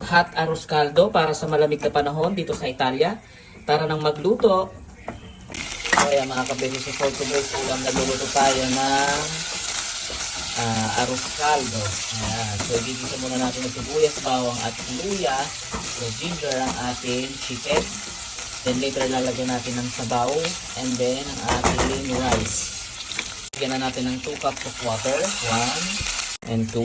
hot arroz caldo para sa malamig na panahon dito sa Italia. Tara nang magluto. So ayan mga kabeshi, sa for today's ulam, nagluluto tayo ng arroz caldo. Ayan. So igigisa muna natin ng sibuyas, bawang at luya. So ginger ang ating chicken. Then later lalagyan natin ng sabaw and then ang ating rice. Lagyan na natin ng 2 cups of water. 1 and 2.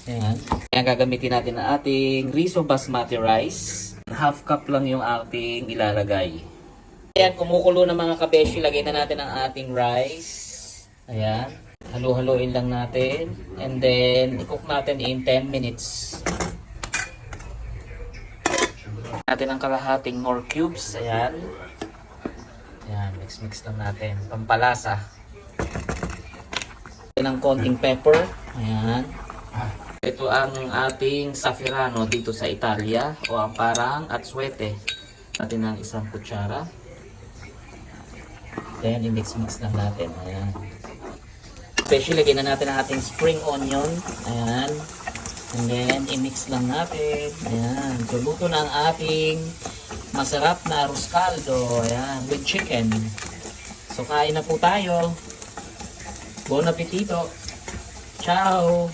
Ayan. Ayan, gagamitin natin ang ating riso basmati rice. Half cup lang yung ating ilalagay. Ayan, kumukulo na mga kabeshi. Lagay na natin ang ating rice. Ayan. Halo-haloin lang natin. And then, i-cook natin in 10 minutes. Natin ang kalahating nor cubes. Ayan. Ayan, mix-mix lang natin. Pampalasa. Ng konting pepper. Ayan. Ito ang ating safirano dito sa Italia o ang parang atsuete. Natin ng 1 kutsara. Then, i-mix-mix lang natin. Ayan. Especially, lagyan na natin ang ating spring onion. Ayan. And then, i-mix lang natin. Ayan. So, luto na ang ating masarap na arroz caldo. Ayan. With chicken. So, kain na po tayo. Bon appetito. Ciao.